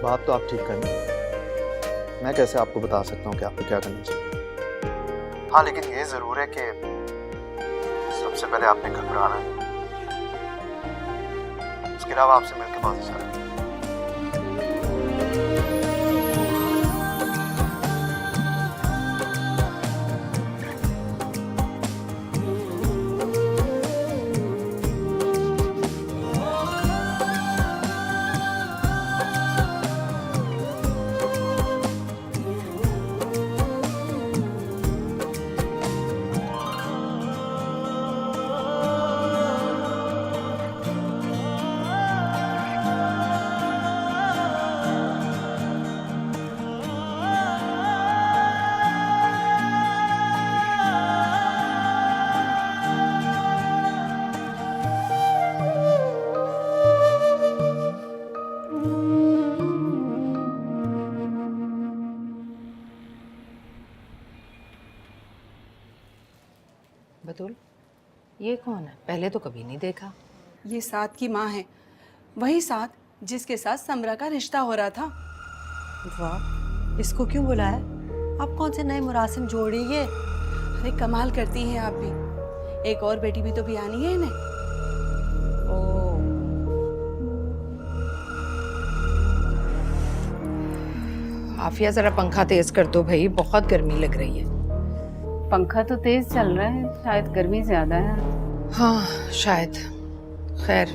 बात तो आप ठीक करना, मैं कैसे आपको बता सकता हूँ कि आपको क्या करना चाहिए। हाँ, लेकिन ये ज़रूर है कि सबसे पहले आपने घबराना नहीं, उसके अलावा आपसे मिलकर बहुत अच्छा लगा। बतूल, ये कौन है? पहले तो कभी नहीं देखा। ये साद की माँ है, वही साद जिसके साथ समरा का रिश्ता हो रहा था। वाह, इसको क्यों बुलाया? आप कौन से नए मुरासिम जोड़ रही है? अरे कमाल करती हैं आप भी, एक और बेटी भी तो भी आनी है इन्हें। ओ, आफिया जरा पंखा तेज कर दो भाई, बहुत गर्मी लग रही है। पंखा तो तेज चल रहा है, शायद गर्मी ज्यादा है। हाँ शायद। खैर,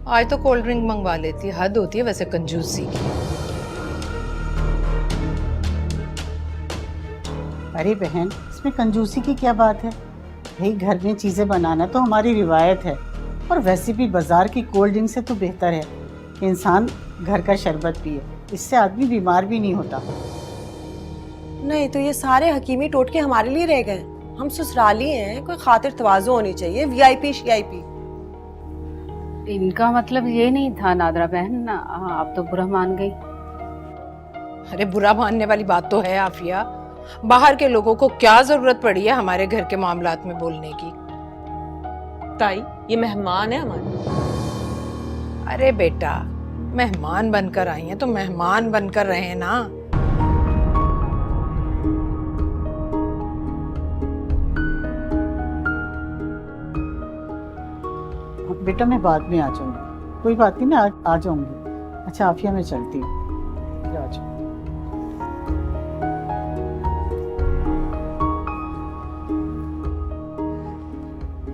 आज तो कोल्ड ड्रिंक मंगवा लेती, हद होती है वैसे कंजूसी की। अरे बहन, इसमें कंजूसी की क्या बात है? भाई घर में चीजें बनाना तो हमारी रिवायत है, और वैसे भी बाजार की कोल्ड ड्रिंक से तो बेहतर है कि इंसान घर का शरबत पिए, इससे आदमी बीमार भी नहीं होता। नहीं तो ये सारे हकीमी टोटके हमारे लिए रह गए। हम ससुराली हैं, कोई खातिर तवाज़ु होनी चाहिए। वीआईपी शीआईपी। इनका मतलब ये नहीं था नादरा बहन, आप तो बुरा मान गई। अरे बुरा मानने वाली बात तो है आफिया, बाहर के लोगों को क्या जरूरत पड़ी है हमारे घर के मामलात में बोलने की। ताई, ये मेहमान है हमारे। अरे बेटा, मेहमान बनकर आई हैं तो मेहमान बनकर रहे ना। बेटा मैं बाद में आ जाऊंगी, कोई बात नहीं, मैं आ जाऊंगी। अच्छा आफिया, मैं चलती हूँ, आ जाऊँ।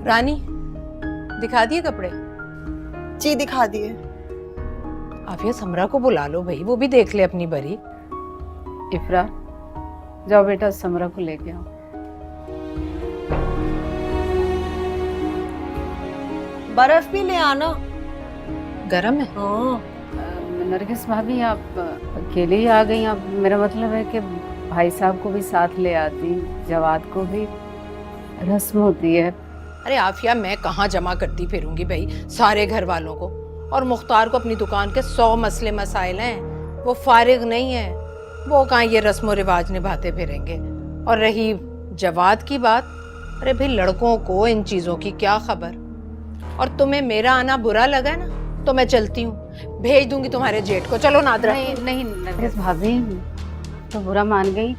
रानी, दिखा दिए कपड़े? जी दिखा दिए। आफिया समरा को बुला लो भाई, वो भी देख ले अपनी बरी। इफ्रा, जाओ बेटा समरा को लेके आओ। बर्फ भी ले आना। गरम है। हाँ। नरगिस भाभी, आप अकेले ही आ गई? आप, मेरा मतलब है कि भाई साहब को भी साथ ले आती, जवाद को भी, रस्म होती है। अरे आफिया, मैं कहाँ जमा करती फिरूंगी भाई सारे घर वालों को, और मुख्तार को अपनी दुकान के 100 मसले मसाइल हैं, वो फारिग नहीं है, वो कहाँ ये रस्म रिवाज निभाते फिरेंगे। और रही जवाद की बात, अरे भाई लड़कों को इन चीजों की क्या खबर। और तुम्हें मेरा आना बुरा लगा ना तो मैं चलती हूँ, भेज दूंगी तुम्हारे जेठ को। चलो नादरा। नहीं नहीं नरगिस भाभी, तो बुरा मान गई,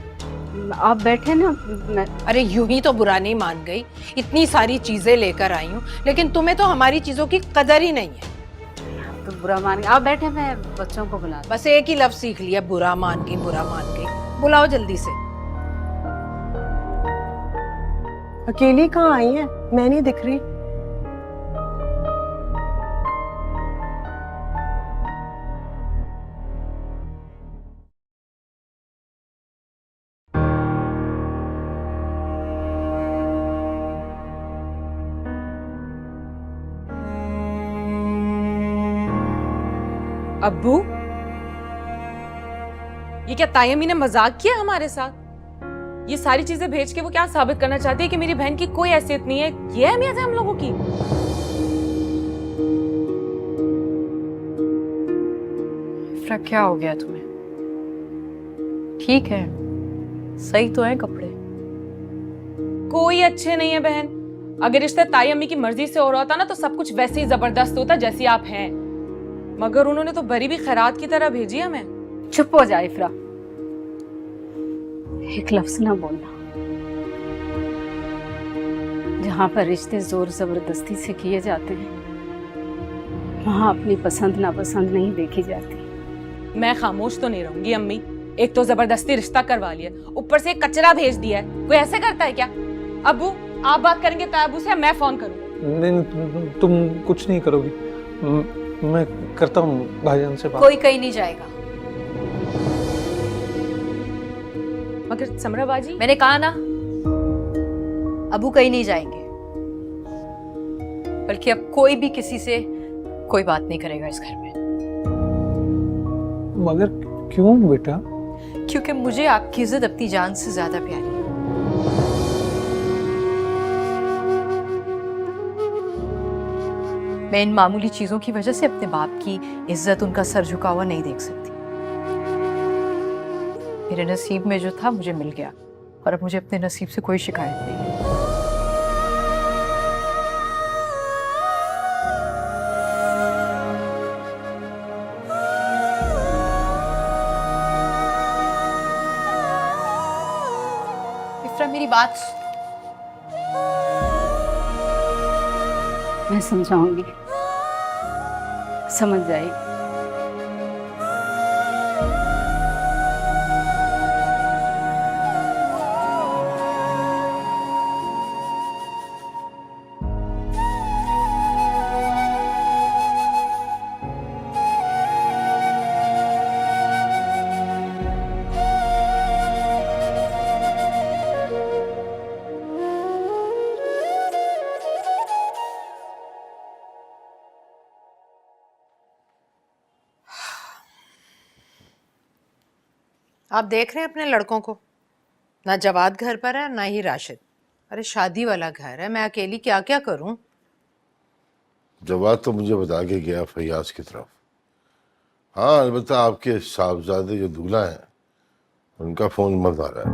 आप बैठे ना। अरे यूं ही तो बुरा नहीं मान गई, इतनी सारी चीजें लेकर आई हूँ, लेकिन तुम्हें तो हमारी चीजों की कदर ही नहीं है। तो बुरा मान गई, आप बैठे, मैं बच्चों को बुला। बस एक ही लफ्ज सीख लिया, बुरा मान गई, बुरा मान गई। बुलाओ जल्दी से। अकेली कहाँ आई है? मैं नहीं दिख रही। अब्बू, ये क्या ताई अम्मी ने मजाक किया हमारे साथ? ये सारी चीजें भेज के वो क्या साबित करना चाहती है कि मेरी बहन की कोई हैसियत नहीं है? ये अहमियत है हम लोगों की? इफ्रा, क्या हो गया तुम्हें? ठीक है, सही तो है कपड़े। कोई अच्छे नहीं है बहन। अगर रिश्ता ताई अम्मी की मर्जी से हो रहा होता ना तो सब कुछ वैसे ही जबरदस्त होता जैसी आप हैं। मगर उन्होंने तो बरी भी खैरात की तरह भेजी है हमें। चुप हो जा इफ्रा, एक लफ्ज ना बोलना। जहाँ पर रिश्ते जोर जबरदस्ती से किए जाते हैं वहाँ अपनी पसंद नापसंद नहीं देखी जाती। मैं खामोश तो नहीं रहूंगी अम्मी। एक तो जबरदस्ती रिश्ता करवा लिया, ऊपर से एक कचरा भेज दिया है। कोई ऐसे करता है क्या? अबू आप बात करेंगे ताबू से, मैं फोन करूँ? नहीं, तुम कुछ नहीं करोगी। मैं करता हूँ भाईजान से बात। कोई कहीं नहीं जाएगा। मगर समरा बाजी, मैंने कहा ना, अबू कहीं नहीं जाएंगे। बल्कि अब कोई भी किसी से कोई बात नहीं करेगा इस घर में। मगर क्यों बेटा? क्योंकि मुझे आपकी इज्जत अपनी जान से ज्यादा प्यारी है। मैं इन मामूली चीजों की वजह से अपने बाप की इज्जत, उनका सर झुका हुआ नहीं देख सकती। मेरे नसीब में जो था मुझे मिल गया और अब मुझे अपने नसीब से कोई शिकायत नहीं है। इफ्रा मेरी बात, मैं समझाऊंगी, समझ जाएगी। आप देख रहे हैं अपने लड़कों को, ना जवाद घर पर है ना ही राशिद। अरे शादी वाला घर है, मैं अकेली क्या क्या करूं? जवाद तो मुझे बता के गया फैयाज की तरफ। हाँ अलबत्ता आपके साहबजादे जो दूल्हा हैं उनका फोन मत आ रहा है।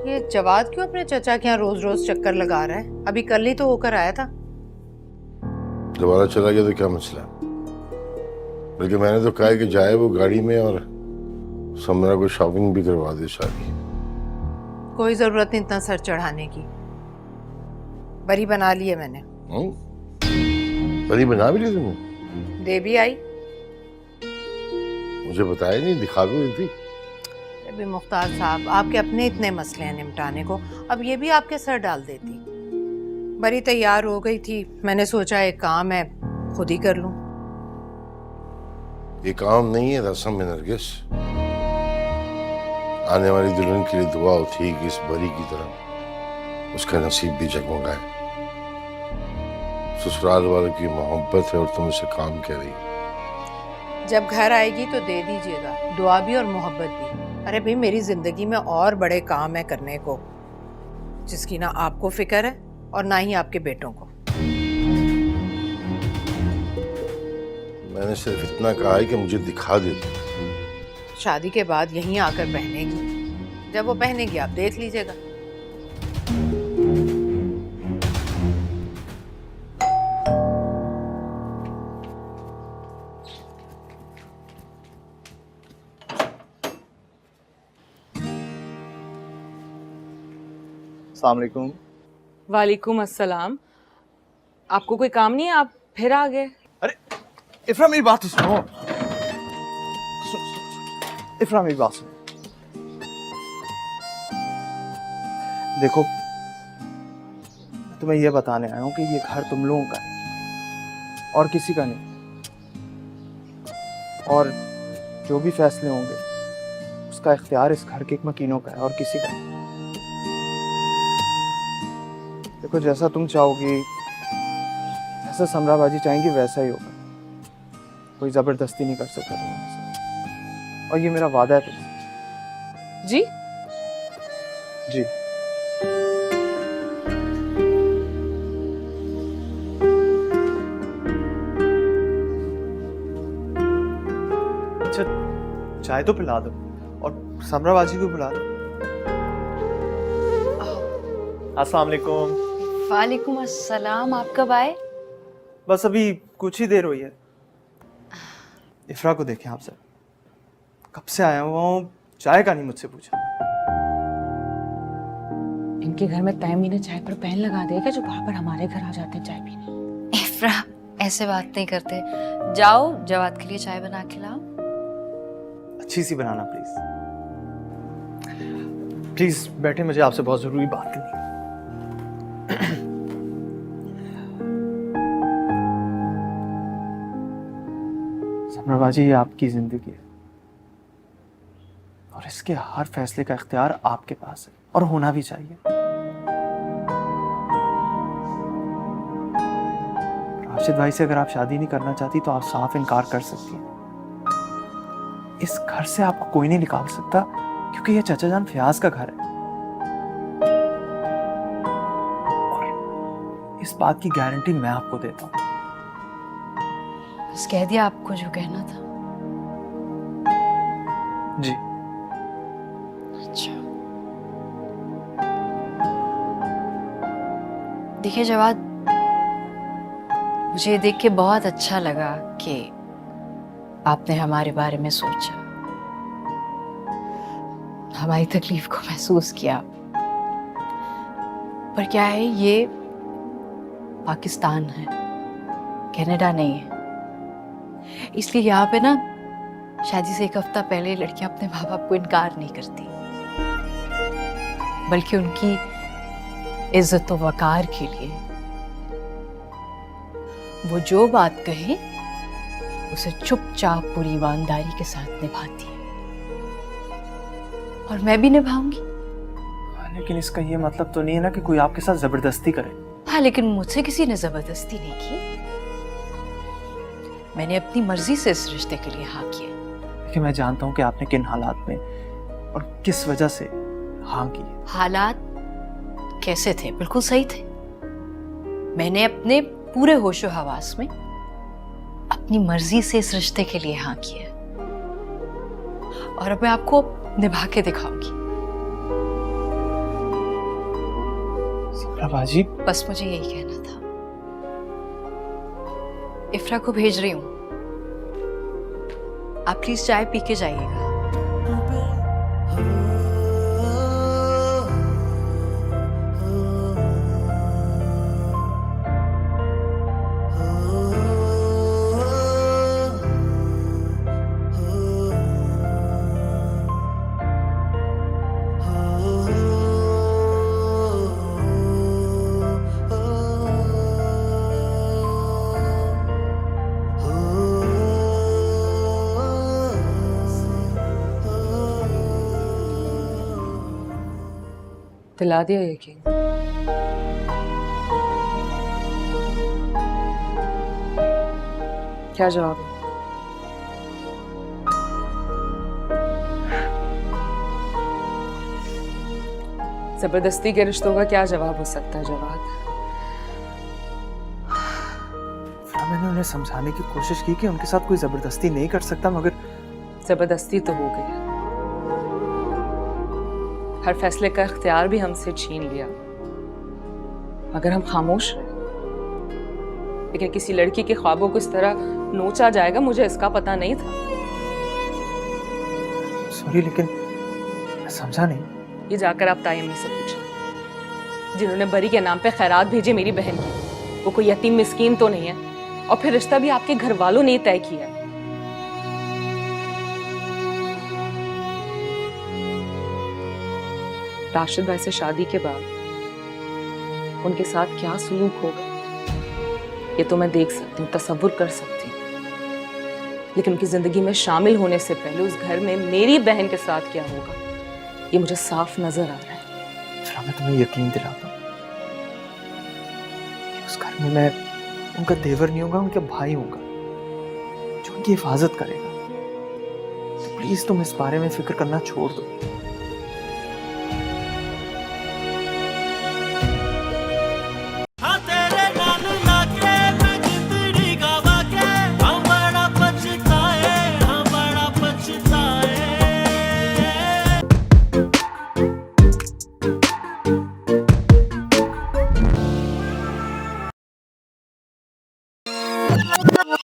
ये जवाद क्यों अपने चचा के यहाँ रोज रोज चक्कर लगा रहा है? अभी कल ही तो होकर आया था। दोबारा चला गया तो क्या मसला? बल्कि मैंने तो कहा कि जाए वो गाड़ी में और समरा को शॉपिंग भी करवा दे सारी। कोई जरूरत नहीं इतना सर चढ़ाने की। बरी बना ली है मैंने। बरी बना भी ली तुमने? दे भी आई। मुझे बताया नहीं, दिखा भी दी थी। अभी मुख्तार साहब, आपके अपने इतने मसले हैं निपटाने को, अब ये भी आपके सर डाल देती। बरी तैयार हो गई थी, मैंने सोचा एक काम है खुद ही कर लूं। ये काम नहीं है रस्म में नरगिस। आने वाली दुल्हन के लिए दुआ होती है कि इस बरी की तरह उसका नसीब भी जगमगाए। ससुराल वालों की मोहब्बत है और तुम उसे काम कह रही। जब घर आएगी तो दे दीजिएगा, दुआ भी और मोहब्बत भी। अरे भाई मेरी जिंदगी में और बड़े काम है करने को, जिसकी ना आपको फिक्र है और ना ही आपके बेटों को। मैंने सिर्फ इतना कहा है कि मुझे दिखा दे। शादी के बाद यहीं आकर पहनेगी, जब वो पहनेगी आप देख लीजिएगा। अस्सलाम वालेकुम। वालेकुम अस्सलाम। आपको कोई काम नहीं है, आप फिर आ गए? अरे इफ्रा मेरी बात तो सुनो। इफ्रा मेरी बात सुनो। देखो तुम्हें यह बताने आया हूं कि ये घर तुम लोगों का है और किसी का नहीं। और जो भी फैसले होंगे उसका इख्तियार इस घर के मकीनों का है और किसी का नहीं। देखो जैसा तुम चाहोगी, जैसा समरा बाजी चाहेंगी वैसा ही होगा। कोई जबरदस्ती नहीं कर सकता तुम्हारे साथ, और ये मेरा वादा है तुमसे। जी जी। अच्छा चाय तो पिला दो और समरा बाजी को बुला दो। अस्सलाम वालेकुम। वालेकुम अस्सलाम। आप कब आए? बस अभी कुछ ही देर हुई है। इफ्रा को देखें आप सर, कब से आया हुआ हूँ, चाय का नहीं मुझसे पूछा। इनके घर में तय महीने चाय पर पैन लगा देगा जो बार बार हमारे घर आ जाते हैं चाय पीने। इफ्रा ऐसे बात नहीं करते। जाओ जवाद के लिए चाय बना के लाओ। अच्छी सी बनाना प्लीज। प्लीज बैठे, मुझे आपसे बहुत जरूरी बात करनी है। समराबाजी, ये आपकी जिंदगी है और इसके हर फैसले का इख्तियार आपके पास है और होना भी चाहिए। राशिद भाई से अगर आप शादी नहीं करना चाहती तो आप साफ इनकार कर सकती हैं। इस घर से आपको कोई नहीं निकाल सकता क्योंकि ये चाचा जान फयाज का घर है। और इस बात की गारंटी मैं आपको देता हूँ। बस कह दिया आपको जो कहना था। जी। अच्छा देखिए जवाद, मुझे ये देख के बहुत अच्छा लगा कि आपने हमारे बारे में सोचा, हमारी तकलीफ को महसूस किया। पर क्या है, ये पाकिस्तान है, कनाडा नहीं है। इसलिए यहाँ पे ना शादी से एक हफ्ता पहले लड़कियां अपने माँ बाप को इनकार नहीं करती, बल्कि उनकी इज्जत व वकार के लिए वो जो बात कहे उसे चुपचाप पूरी ईमानदारी के साथ निभाती है, और मैं भी निभाऊंगी। लेकिन इसका ये मतलब तो नहीं है ना कि कोई आपके साथ जबरदस्ती करे। हाँ, लेकिन मुझसे किसी ने जबरदस्ती नहीं की। मैंने अपनी मर्जी से इस रिश्ते के लिए हाँ किया। लेकिन मैं जानता हूँ कि आपने किन हालात में और किस वजह से हाँ की। हालात कैसे थे? बिल्कुल सही थे। मैंने अपने पूरे होशो हवास में अपनी मर्जी से इस रिश्ते के लिए हाँ किया, और अब मैं आपको निभा के दिखाऊंगी। बाजी, बस मुझे यही कहना था। इफ्रा को भेज रही हूँ, आप प्लीज चाय पी के जाइएगा। दिला दिया यकीन। क्या जवाब है? जबरदस्ती के रिश्तों का क्या जवाब हो सकता है जवाब? मैंने उन्हें समझाने की कोशिश की कि उनके साथ कोई जबरदस्ती नहीं कर सकता, मगर जबरदस्ती तो हो गई। हर फैसले का इख्तियार भी हमसे छीन लिया, मगर हम खामोश रहे। लेकिन किसी लड़की के ख्वाबों को इस तरह नोचा जाएगा, मुझे इसका पता नहीं था। सॉरी, लेकिन मैं समझा नहीं। ये जाकर आप ताई अम्मी से पूछें, जिन्होंने बरी के नाम पे खैरात भेजे मेरी बहन की, वो कोई यतीम मिस्कीन तो नहीं है, और फिर रिश्ता भी आपके घर वालों ने तय किया। राशिद भाई से शादी के बाद उनके साथ क्या सलूक होगा ये तो मैं देख सकती हूँ, तसव्वुर कर सकती हूँ, लेकिन उनकी जिंदगी में शामिल होने से पहले उस घर में मेरी बहन के साथ क्या होगा ये मुझे साफ नजर आ रहा है। फिर मैं तुम्हें यकीन दिलाता हूँ कि उस घर में मैं उनका देवर नहीं होगा, उनका भाई होगा जो उनकी हिफाजत करेगा। तो प्लीज तुम इस बारे में फिक्र करना छोड़ दो।